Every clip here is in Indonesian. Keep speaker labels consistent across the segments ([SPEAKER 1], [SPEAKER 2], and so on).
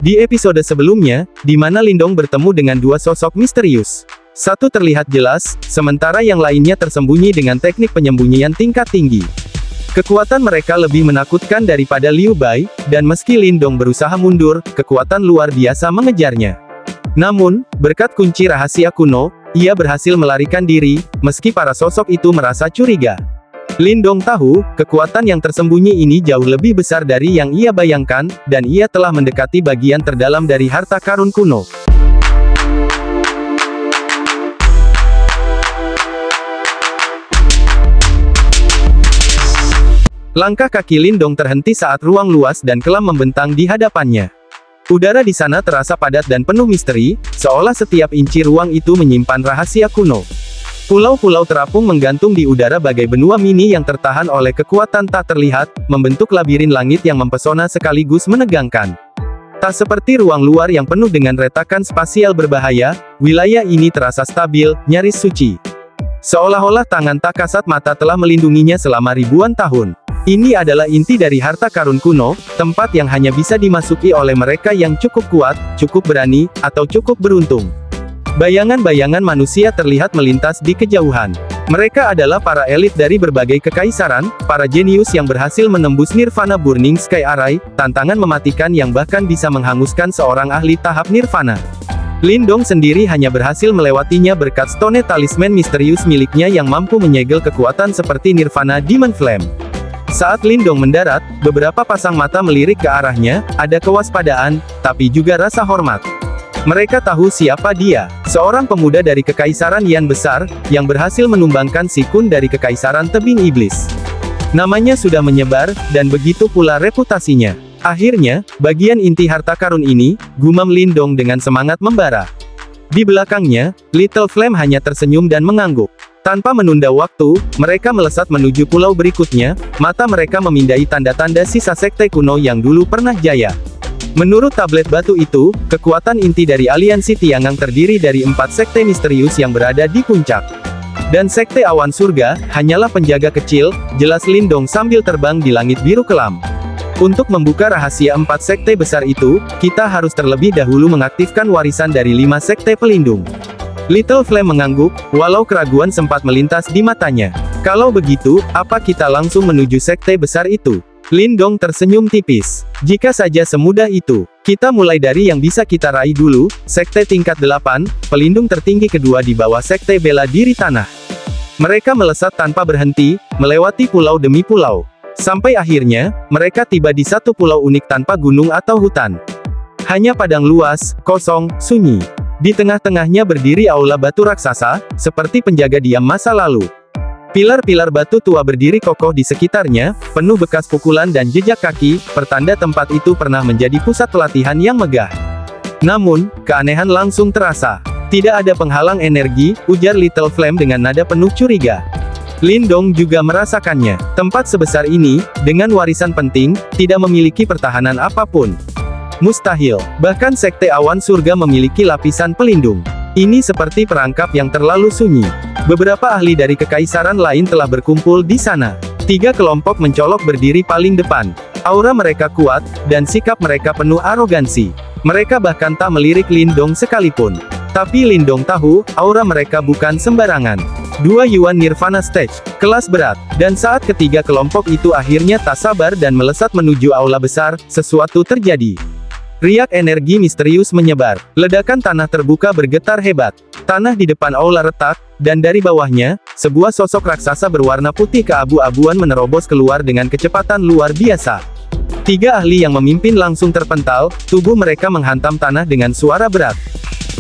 [SPEAKER 1] Di episode sebelumnya, di mana Lindong bertemu dengan dua sosok misterius. Satu terlihat jelas, sementara yang lainnya tersembunyi dengan teknik penyembunyian tingkat tinggi. Kekuatan mereka lebih menakutkan daripada Liu Bai, dan meski Lindong berusaha mundur, kekuatan luar biasa mengejarnya. Namun, berkat kunci rahasia kuno, ia berhasil melarikan diri, meski para sosok itu merasa curiga. Lindong tahu, kekuatan yang tersembunyi ini jauh lebih besar dari yang ia bayangkan, dan ia telah mendekati bagian terdalam dari harta karun kuno. Langkah kaki Lindong terhenti saat ruang luas dan kelam membentang di hadapannya. Udara di sana terasa padat dan penuh misteri, seolah setiap inci ruang itu menyimpan rahasia kuno. Pulau-pulau terapung menggantung di udara bagai benua mini yang tertahan oleh kekuatan tak terlihat, membentuk labirin langit yang mempesona sekaligus menegangkan. Tak seperti ruang luar yang penuh dengan retakan spasial berbahaya, wilayah ini terasa stabil, nyaris suci. Seolah-olah tangan tak kasat mata telah melindunginya selama ribuan tahun. Ini adalah inti dari harta karun kuno, tempat yang hanya bisa dimasuki oleh mereka yang cukup kuat, cukup berani, atau cukup beruntung. Bayangan-bayangan manusia terlihat melintas di kejauhan. Mereka adalah para elit dari berbagai kekaisaran, para jenius yang berhasil menembus Nirvana Burning Sky Array, tantangan mematikan yang bahkan bisa menghanguskan seorang ahli tahap Nirvana. Lindong sendiri hanya berhasil melewatinya berkat stone talisman misterius miliknya yang mampu menyegel kekuatan seperti Nirvana Demon Flame. Saat Lindong mendarat, beberapa pasang mata melirik ke arahnya, ada kewaspadaan, tapi juga rasa hormat. Mereka tahu siapa dia, seorang pemuda dari Kekaisaran Yan Besar, yang berhasil menumbangkan Si Kun dari Kekaisaran Tebing Iblis. Namanya sudah menyebar, dan begitu pula reputasinya. Akhirnya, bagian inti harta karun ini, gumam Lindong dengan semangat membara. Di belakangnya, Little Flame hanya tersenyum dan mengangguk. Tanpa menunda waktu, mereka melesat menuju pulau berikutnya, mata mereka memindai tanda-tanda sisa sekte kuno yang dulu pernah jaya. Menurut tablet batu itu, kekuatan inti dari aliansi Tiangang terdiri dari 4 sekte misterius yang berada di puncak. Dan sekte awan surga, hanyalah penjaga kecil, jelas Lindong sambil terbang di langit biru kelam. Untuk membuka rahasia 4 sekte besar itu, kita harus terlebih dahulu mengaktifkan warisan dari 5 sekte pelindung. Little Flame mengangguk, walau keraguan sempat melintas di matanya. Kalau begitu, apa kita langsung menuju sekte besar itu? Lindong tersenyum tipis. Jika saja semudah itu, kita mulai dari yang bisa kita raih dulu, sekte tingkat 8, pelindung tertinggi kedua di bawah sekte bela diri tanah. Mereka melesat tanpa berhenti, melewati pulau demi pulau. Sampai akhirnya, mereka tiba di satu pulau unik tanpa gunung atau hutan. Hanya padang luas, kosong, sunyi. Di tengah-tengahnya berdiri aula batu raksasa, seperti penjaga diam masa lalu. Pilar-pilar batu tua berdiri kokoh di sekitarnya, penuh bekas pukulan dan jejak kaki, pertanda tempat itu pernah menjadi pusat pelatihan yang megah. Namun, keanehan langsung terasa. Tidak ada penghalang energi, ujar Little Flame dengan nada penuh curiga. Lindong juga merasakannya. Tempat sebesar ini, dengan warisan penting, tidak memiliki pertahanan apapun. Mustahil. Bahkan sekte awan surga memiliki lapisan pelindung. Ini seperti perangkap yang terlalu sunyi. Beberapa ahli dari kekaisaran lain telah berkumpul di sana. 3 kelompok mencolok berdiri paling depan. Aura mereka kuat, dan sikap mereka penuh arogansi. Mereka bahkan tak melirik Lindong sekalipun. Tapi Lindong tahu, aura mereka bukan sembarangan. 2 Yuan Nirvana Stage, kelas berat. Dan saat ketiga kelompok itu akhirnya tak sabar dan melesat menuju aula besar, sesuatu terjadi. Riak energi misterius menyebar. Ledakan tanah terbuka bergetar hebat. Tanah di depan aula retak, dan dari bawahnya, sebuah sosok raksasa berwarna putih keabu-abuan menerobos keluar dengan kecepatan luar biasa. 3 ahli yang memimpin langsung terpental, tubuh mereka menghantam tanah dengan suara berat.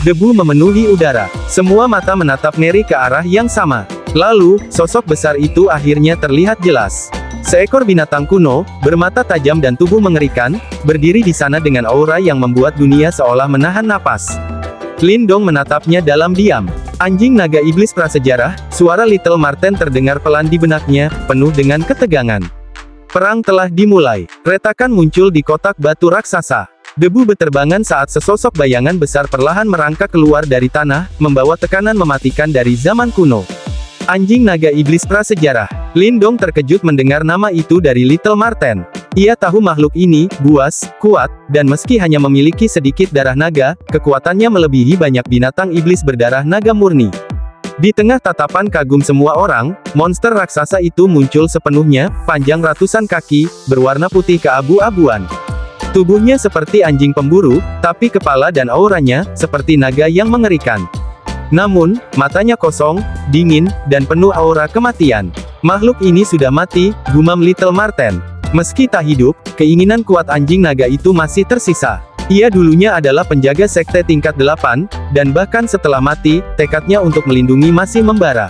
[SPEAKER 1] Debu memenuhi udara. Semua mata menatap Mary ke arah yang sama. Lalu, sosok besar itu akhirnya terlihat jelas. Seekor binatang kuno, bermata tajam dan tubuh mengerikan, berdiri di sana dengan aura yang membuat dunia seolah menahan napas. Lindong menatapnya dalam diam. Anjing naga iblis prasejarah, suara Little Marten terdengar pelan di benaknya, penuh dengan ketegangan. Perang telah dimulai. Retakan muncul di kotak batu raksasa. Debu beterbangan saat sesosok bayangan besar perlahan merangkak keluar dari tanah, membawa tekanan mematikan dari zaman kuno. Anjing naga iblis prasejarah. Lindong terkejut mendengar nama itu dari Little Marten. Ia tahu makhluk ini, buas, kuat, dan meski hanya memiliki sedikit darah naga, kekuatannya melebihi banyak binatang iblis berdarah naga murni. Di tengah tatapan kagum semua orang, monster raksasa itu muncul sepenuhnya, panjang ratusan kaki, berwarna putih keabu-abuan. Tubuhnya seperti anjing pemburu, tapi kepala dan auranya, seperti naga yang mengerikan. Namun, matanya kosong, dingin, dan penuh aura kematian. Makhluk ini sudah mati, gumam Little Marten. Meski tak hidup, keinginan kuat anjing naga itu masih tersisa. Ia dulunya adalah penjaga sekte tingkat 8, dan bahkan setelah mati, tekadnya untuk melindungi masih membara.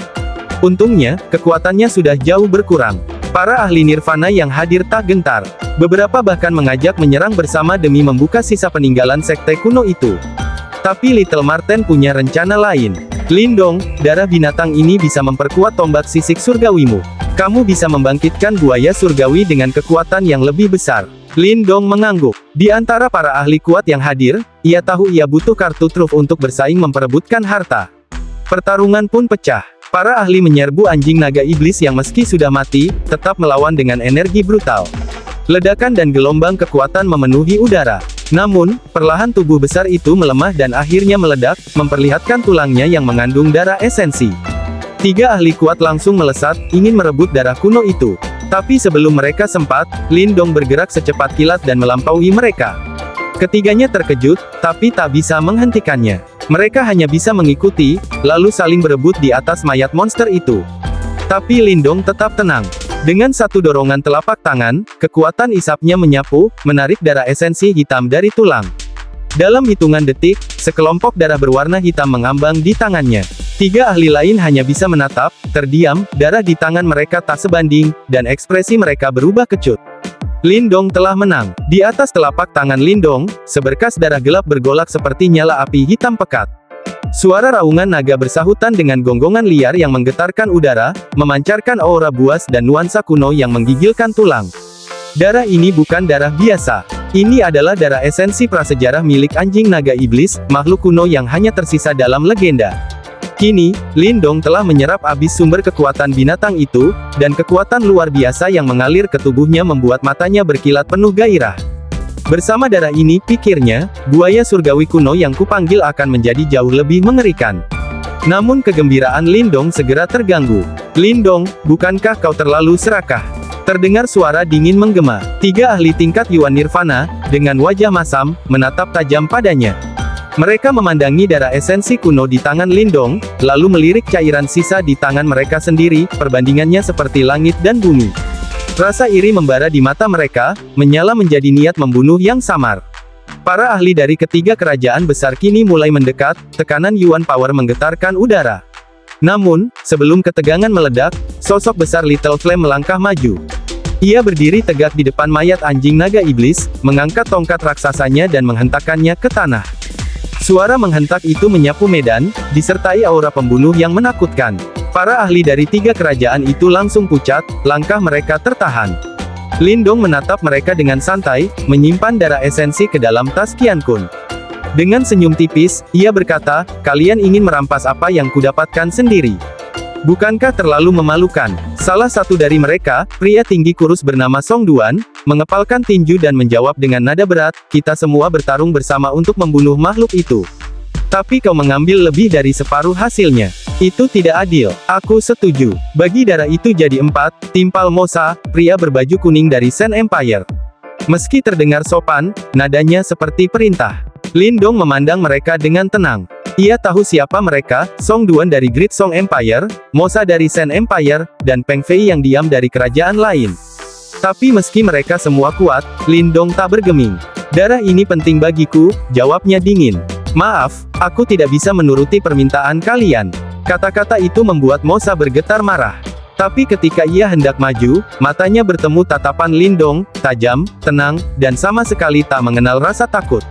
[SPEAKER 1] Untungnya, kekuatannya sudah jauh berkurang. Para ahli nirvana yang hadir tak gentar. Beberapa bahkan mengajak menyerang bersama demi membuka sisa peninggalan sekte kuno itu. Tapi Little Marten punya rencana lain. Lindong, darah binatang ini bisa memperkuat tombak sisik surgawimu. Kamu bisa membangkitkan buaya surgawi dengan kekuatan yang lebih besar. Lindong mengangguk. Di antara para ahli kuat yang hadir, ia tahu ia butuh kartu truf untuk bersaing memperebutkan harta. Pertarungan pun pecah. Para ahli menyerbu anjing naga iblis yang meski sudah mati, tetap melawan dengan energi brutal. Ledakan dan gelombang kekuatan memenuhi udara. Namun, perlahan tubuh besar itu melemah dan akhirnya meledak, memperlihatkan tulangnya yang mengandung darah esensi. 3 ahli kuat langsung melesat, ingin merebut darah kuno itu. Tapi sebelum mereka sempat, Lindong bergerak secepat kilat dan melampaui mereka. Ketiganya terkejut, tapi tak bisa menghentikannya. Mereka hanya bisa mengikuti, lalu saling berebut di atas mayat monster itu. Tapi Lindong tetap tenang. Dengan satu dorongan telapak tangan, kekuatan isapnya menyapu, menarik darah esensi hitam dari tulang. Dalam hitungan detik, sekelompok darah berwarna hitam mengambang di tangannya. 3 ahli lain hanya bisa menatap, terdiam, darah di tangan mereka tak sebanding, dan ekspresi mereka berubah kecut. Lindong telah menang. Di atas telapak tangan Lindong, seberkas darah gelap bergolak seperti nyala api hitam pekat. Suara raungan naga bersahutan dengan gonggongan liar yang menggetarkan udara, memancarkan aura buas dan nuansa kuno yang menggigilkan tulang. Darah ini bukan darah biasa. Ini adalah darah esensi prasejarah milik anjing naga iblis, makhluk kuno yang hanya tersisa dalam legenda. Kini, Lindong telah menyerap habis sumber kekuatan binatang itu, dan kekuatan luar biasa yang mengalir ke tubuhnya membuat matanya berkilat penuh gairah. Bersama darah ini, pikirnya, buaya surgawi kuno yang kupanggil akan menjadi jauh lebih mengerikan. Namun kegembiraan Lindong segera terganggu. Lindong, bukankah kau terlalu serakah? Terdengar suara dingin menggema. 3 ahli tingkat Yuan Nirvana, dengan wajah masam, menatap tajam padanya. Mereka memandangi darah esensi kuno di tangan Lindong, lalu melirik cairan sisa di tangan mereka sendiri, perbandingannya seperti langit dan bumi. Rasa iri membara di mata mereka, menyala menjadi niat membunuh yang samar. Para ahli dari ketiga kerajaan besar kini mulai mendekat, tekanan Yuan Power menggetarkan udara. Namun, sebelum ketegangan meledak, sosok besar Little Flame melangkah maju. Ia berdiri tegak di depan mayat anjing naga iblis, mengangkat tongkat raksasanya dan menghentakkannya ke tanah. Suara menghentak itu menyapu medan, disertai aura pembunuh yang menakutkan. Para ahli dari 3 kerajaan itu langsung pucat, langkah mereka tertahan. Lindong menatap mereka dengan santai, menyimpan darah esensi ke dalam tas Qian Kun. Dengan senyum tipis, ia berkata, kalian ingin merampas apa yang kudapatkan sendiri. Bukankah terlalu memalukan? Salah satu dari mereka, pria tinggi kurus bernama Song Duan, mengepalkan tinju dan menjawab dengan nada berat, kita semua bertarung bersama untuk membunuh makhluk itu. Tapi kau mengambil lebih dari separuh hasilnya. Itu tidak adil. Aku setuju. Bagi darah itu jadi 4, timpal Mosa, pria berbaju kuning dari Sen Empire. Meski terdengar sopan, nadanya seperti perintah. Lindong memandang mereka dengan tenang. Ia tahu siapa mereka, Song Duan dari Great Song Empire, Mosa dari Sen Empire, dan Peng Fei yang diam dari kerajaan lain. Tapi meski mereka semua kuat, Lindong tak bergeming. Darah ini penting bagiku, jawabnya dingin. Maaf, aku tidak bisa menuruti permintaan kalian. Kata-kata itu membuat Mosa bergetar marah. Tapi ketika ia hendak maju, matanya bertemu tatapan Lindong, tajam, tenang, dan sama sekali tak mengenal rasa takut.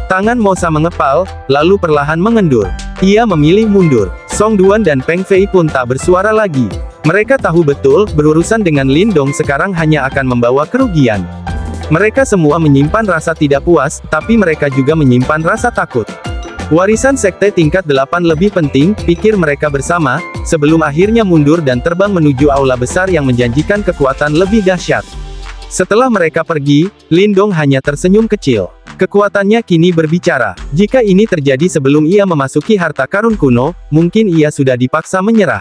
[SPEAKER 1] Tangan Mosa mengepal, lalu perlahan mengendur. Ia memilih mundur. Song Duan dan Peng Fei pun tak bersuara lagi. Mereka tahu betul, berurusan dengan Lindong sekarang hanya akan membawa kerugian. Mereka semua menyimpan rasa tidak puas, tapi mereka juga menyimpan rasa takut. Warisan sekte tingkat 8 lebih penting, pikir mereka bersama, sebelum akhirnya mundur dan terbang menuju aula besar yang menjanjikan kekuatan lebih dahsyat. Setelah mereka pergi, Lindong hanya tersenyum kecil. Kekuatannya kini berbicara. Jika ini terjadi sebelum ia memasuki harta karun kuno, mungkin ia sudah dipaksa menyerah.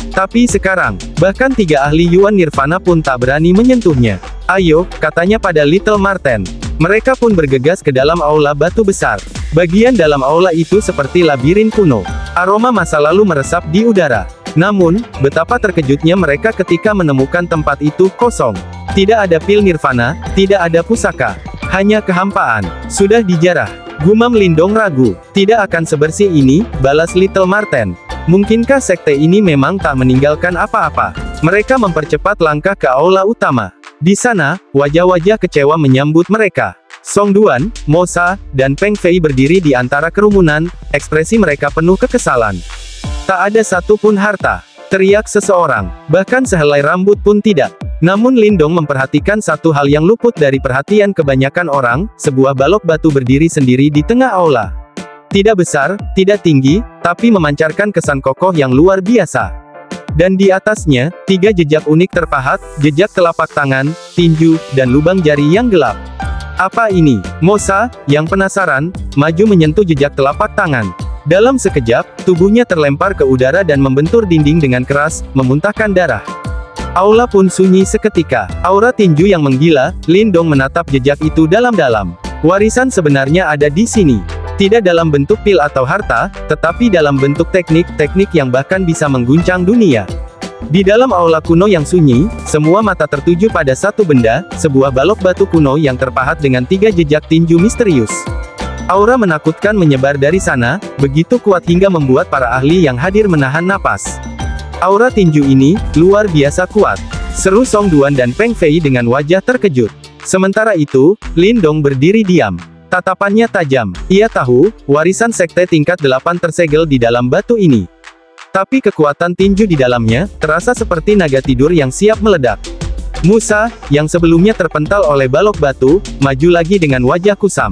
[SPEAKER 1] Tapi sekarang, bahkan 3 ahli Yuan Nirvana pun tak berani menyentuhnya. Ayo, katanya pada Little Marten. Mereka pun bergegas ke dalam aula batu besar. Bagian dalam aula itu seperti labirin kuno. Aroma masa lalu meresap di udara. Namun, betapa terkejutnya mereka ketika menemukan tempat itu kosong. Tidak ada pil Nirvana, tidak ada pusaka. Hanya kehampaan. Sudah dijarah. Gumam Lindong ragu. Tidak akan sebersih ini, balas Little Marten. Mungkinkah sekte ini memang tak meninggalkan apa-apa? Mereka mempercepat langkah ke aula utama. Di sana, wajah-wajah kecewa menyambut mereka. Song Duan, Mosa, dan Peng Fei berdiri di antara kerumunan, ekspresi mereka penuh kekesalan. Tak ada satu pun harta, teriak seseorang, bahkan sehelai rambut pun tidak. Namun Lindong memperhatikan satu hal yang luput dari perhatian kebanyakan orang, sebuah balok batu berdiri sendiri di tengah aula. Tidak besar, tidak tinggi, tapi memancarkan kesan kokoh yang luar biasa. Dan di atasnya, 3 jejak unik terpahat, jejak telapak tangan, tinju, dan lubang jari yang gelap. Apa ini? Mosa, yang penasaran, maju menyentuh jejak telapak tangan. Dalam sekejap, tubuhnya terlempar ke udara dan membentur dinding dengan keras, memuntahkan darah. Aula pun sunyi seketika. Aura tinju yang menggila, Lindong menatap jejak itu dalam-dalam. Warisan sebenarnya ada di sini. Tidak dalam bentuk pil atau harta, tetapi dalam bentuk teknik-teknik yang bahkan bisa mengguncang dunia. Di dalam aula kuno yang sunyi, semua mata tertuju pada satu benda, sebuah balok batu kuno yang terpahat dengan 3 jejak tinju misterius. Aura menakutkan menyebar dari sana, begitu kuat hingga membuat para ahli yang hadir menahan napas. Aura tinju ini, luar biasa kuat. Seru Song Duan dan Peng Fei dengan wajah terkejut. Sementara itu, Lindong berdiri diam. Tatapannya tajam. Ia tahu, warisan sekte tingkat 8 tersegel di dalam batu ini. Tapi kekuatan tinju di dalamnya, terasa seperti naga tidur yang siap meledak. Musa, yang sebelumnya terpental oleh balok batu, maju lagi dengan wajah kusam.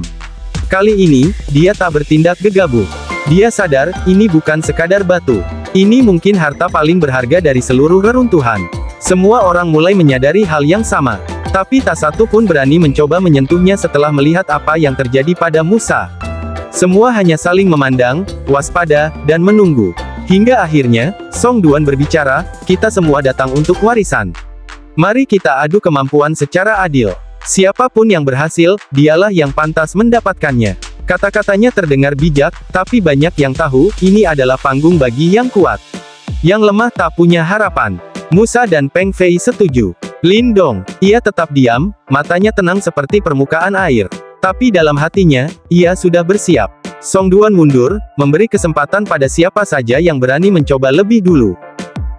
[SPEAKER 1] Kali ini, dia tak bertindak gegabah. Dia sadar, ini bukan sekadar batu. Ini mungkin harta paling berharga dari seluruh reruntuhan. Semua orang mulai menyadari hal yang sama. Tapi tak satu pun berani mencoba menyentuhnya setelah melihat apa yang terjadi pada Musa. Semua hanya saling memandang, waspada, dan menunggu. Hingga akhirnya, Song Duan berbicara, kita semua datang untuk warisan. Mari kita adu kemampuan secara adil. Siapapun yang berhasil, dialah yang pantas mendapatkannya. Kata-katanya terdengar bijak, tapi banyak yang tahu, ini adalah panggung bagi yang kuat. Yang lemah tak punya harapan. Musa dan Peng Fei setuju. Lindong, ia tetap diam, matanya tenang seperti permukaan air. Tapi dalam hatinya, ia sudah bersiap. Song Duan mundur, memberi kesempatan pada siapa saja yang berani mencoba lebih dulu.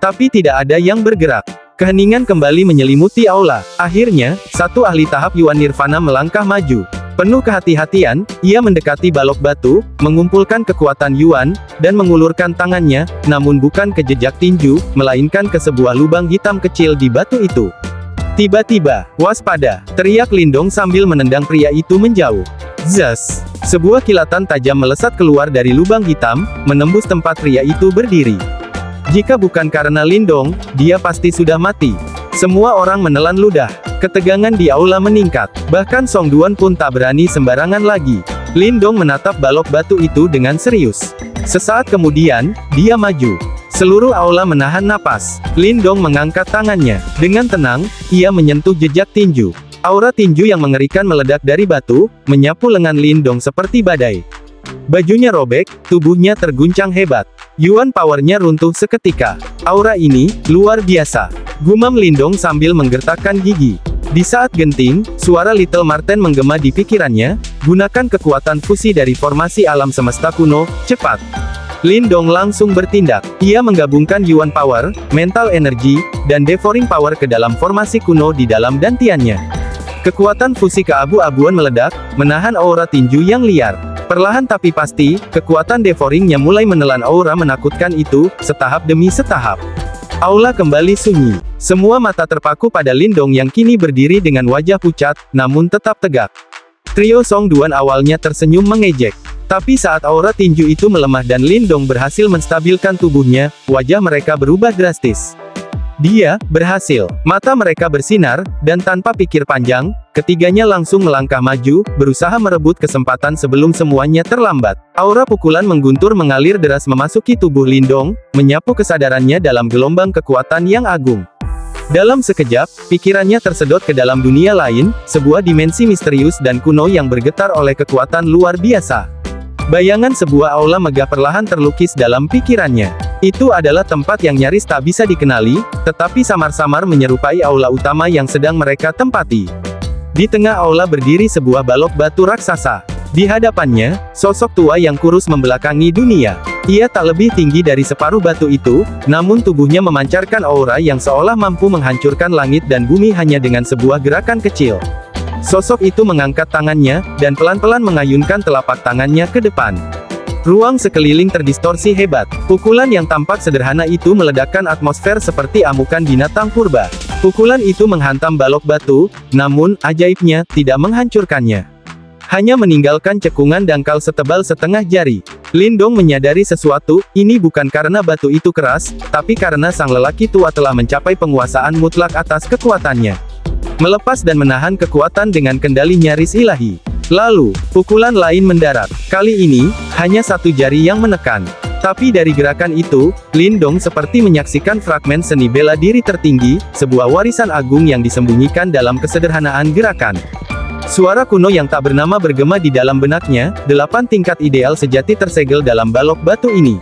[SPEAKER 1] Tapi tidak ada yang bergerak. Keheningan kembali menyelimuti aula. Akhirnya, satu ahli tahap Yuan Nirvana melangkah maju. Penuh kehati-hatian, ia mendekati balok batu, mengumpulkan kekuatan Yuan, dan mengulurkan tangannya, namun bukan ke jejak tinju, melainkan ke sebuah lubang hitam kecil di batu itu. Tiba-tiba, waspada, teriak Lindong sambil menendang pria itu menjauh. Zas! Sebuah kilatan tajam melesat keluar dari lubang hitam, menembus tempat pria itu berdiri. Jika bukan karena Lindong, dia pasti sudah mati. Semua orang menelan ludah. Ketegangan di aula meningkat. Bahkan Song Duan pun tak berani sembarangan lagi. Lindong menatap balok batu itu dengan serius. Sesaat kemudian, dia maju. Seluruh aula menahan napas. Lindong mengangkat tangannya. Dengan tenang, ia menyentuh jejak tinju. Aura tinju yang mengerikan meledak dari batu, menyapu lengan Lindong seperti badai. Bajunya robek, tubuhnya terguncang hebat. Yuan powernya runtuh seketika. Aura ini, luar biasa. Gumam Lindong sambil menggertakkan gigi. Di saat genting, suara Little Marten menggema di pikirannya, gunakan kekuatan fusi dari formasi alam semesta kuno, cepat. Lindong langsung bertindak. Ia menggabungkan Yuan Power, Mental Energy, dan Devouring Power ke dalam formasi kuno di dalam dantiannya. Kekuatan fusi keabu-abuan meledak, menahan aura tinju yang liar. Perlahan tapi pasti, kekuatan Devouringnya mulai menelan aura menakutkan itu, setahap demi setahap. Aula kembali sunyi. Semua mata terpaku pada Lindong yang kini berdiri dengan wajah pucat, namun tetap tegak. Trio Song Duan awalnya tersenyum mengejek. Tapi saat aura tinju itu melemah dan Lindong berhasil menstabilkan tubuhnya, wajah mereka berubah drastis. Dia berhasil. Mata mereka bersinar, dan tanpa pikir panjang, ketiganya langsung melangkah maju, berusaha merebut kesempatan sebelum semuanya terlambat. Aura pukulan mengguntur mengalir deras memasuki tubuh Lindong, menyapu kesadarannya dalam gelombang kekuatan yang agung. Dalam sekejap, pikirannya tersedot ke dalam dunia lain, sebuah dimensi misterius dan kuno yang bergetar oleh kekuatan luar biasa. Bayangan sebuah aula megah perlahan terlukis dalam pikirannya. Itu adalah tempat yang nyaris tak bisa dikenali, tetapi samar-samar menyerupai aula utama yang sedang mereka tempati. Di tengah aula berdiri sebuah balok batu raksasa. Di hadapannya, sosok tua yang kurus membelakangi dunia. Ia tak lebih tinggi dari separuh batu itu, namun tubuhnya memancarkan aura yang seolah mampu menghancurkan langit dan bumi hanya dengan sebuah gerakan kecil. Sosok itu mengangkat tangannya, dan pelan-pelan mengayunkan telapak tangannya ke depan. Ruang sekeliling terdistorsi hebat. Pukulan yang tampak sederhana itu meledakkan atmosfer seperti amukan binatang purba. Pukulan itu menghantam balok batu, namun, ajaibnya, tidak menghancurkannya. Hanya meninggalkan cekungan dangkal setebal setengah jari. Lindong menyadari sesuatu, ini bukan karena batu itu keras, tapi karena sang lelaki tua telah mencapai penguasaan mutlak atas kekuatannya. Melepas dan menahan kekuatan dengan kendali nyaris ilahi. Lalu, pukulan lain mendarat. Kali ini, hanya satu jari yang menekan. Tapi dari gerakan itu, Lindong seperti menyaksikan fragmen seni bela diri tertinggi, sebuah warisan agung yang disembunyikan dalam kesederhanaan gerakan. Suara kuno yang tak bernama bergema di dalam benaknya, 8 tingkat ideal sejati tersegel dalam balok batu ini.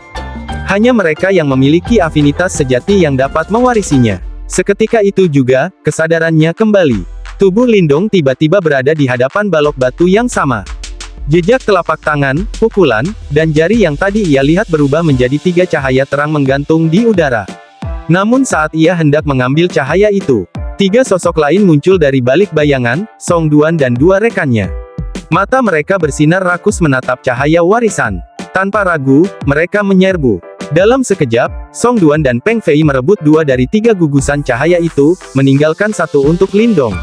[SPEAKER 1] Hanya mereka yang memiliki afinitas sejati yang dapat mewarisinya. Seketika itu juga, kesadarannya kembali. Tubuh Lindong tiba-tiba berada di hadapan balok batu yang sama. Jejak telapak tangan, pukulan, dan jari yang tadi ia lihat berubah menjadi 3 cahaya terang menggantung di udara. Namun saat ia hendak mengambil cahaya itu, 3 sosok lain muncul dari balik bayangan, Song Duan dan 2 rekannya. Mata mereka bersinar rakus menatap cahaya warisan. Tanpa ragu, mereka menyerbu. Dalam sekejap, Song Duan dan Peng Fei merebut 2 dari 3 gugusan cahaya itu, meninggalkan 1 untuk Lindong.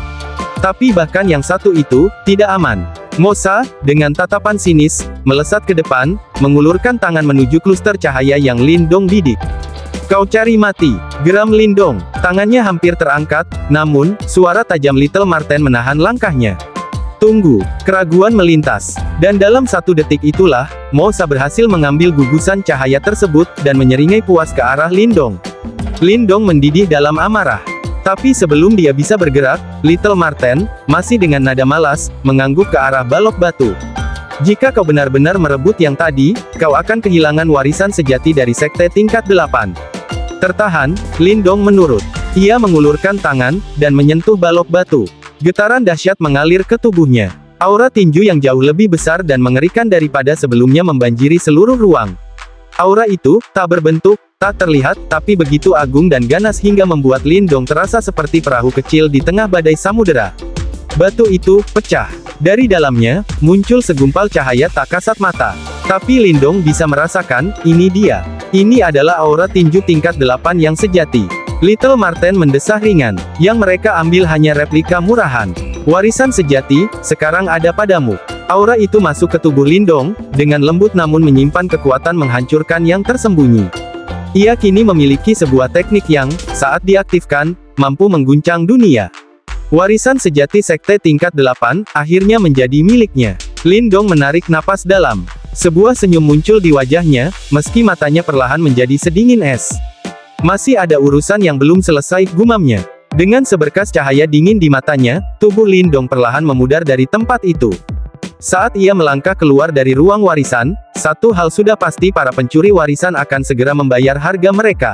[SPEAKER 1] Tapi bahkan yang 1 itu, tidak aman. Mosa, dengan tatapan sinis, melesat ke depan, mengulurkan tangan menuju kluster cahaya yang Lindong bidik. "Kau cari mati," geram Lindong. Tangannya hampir terangkat, namun, suara tajam Little Marten menahan langkahnya. "Tunggu," keraguan melintas. Dan dalam 1 detik itulah, Mosa berhasil mengambil gugusan cahaya tersebut, dan menyeringai puas ke arah Lindong. Lindong mendidih dalam amarah. Tapi sebelum dia bisa bergerak, Little Marten, masih dengan nada malas, mengangguk ke arah balok batu. "Jika kau benar-benar merebut yang tadi, kau akan kehilangan warisan sejati dari sekte tingkat 8. Tertahan, Lindong menurut. Ia mengulurkan tangan, dan menyentuh balok batu. Getaran dahsyat mengalir ke tubuhnya. Aura tinju yang jauh lebih besar dan mengerikan daripada sebelumnya membanjiri seluruh ruang. Aura itu, tak berbentuk, tak terlihat, tapi begitu agung dan ganas hingga membuat Lindong terasa seperti perahu kecil di tengah badai samudera. Batu itu, pecah. Dari dalamnya, muncul segumpal cahaya tak kasat mata. Tapi Lindong bisa merasakan, ini dia. Ini adalah aura tinju tingkat 8 yang sejati. Little Marten mendesah ringan. Yang mereka ambil hanya replika murahan. Warisan sejati, sekarang ada padamu. Aura itu masuk ke tubuh Lindong, dengan lembut namun menyimpan kekuatan menghancurkan yang tersembunyi. Ia kini memiliki sebuah teknik yang, saat diaktifkan, mampu mengguncang dunia. Warisan sejati sekte tingkat 8, akhirnya menjadi miliknya. Lindong menarik napas dalam. Sebuah senyum muncul di wajahnya, meski matanya perlahan menjadi sedingin es. Masih ada urusan yang belum selesai, gumamnya. Dengan seberkas cahaya dingin di matanya, tubuh Lindong perlahan memudar dari tempat itu. Saat ia melangkah keluar dari ruang warisan, satu hal sudah pasti, para pencuri warisan akan segera membayar harga mereka.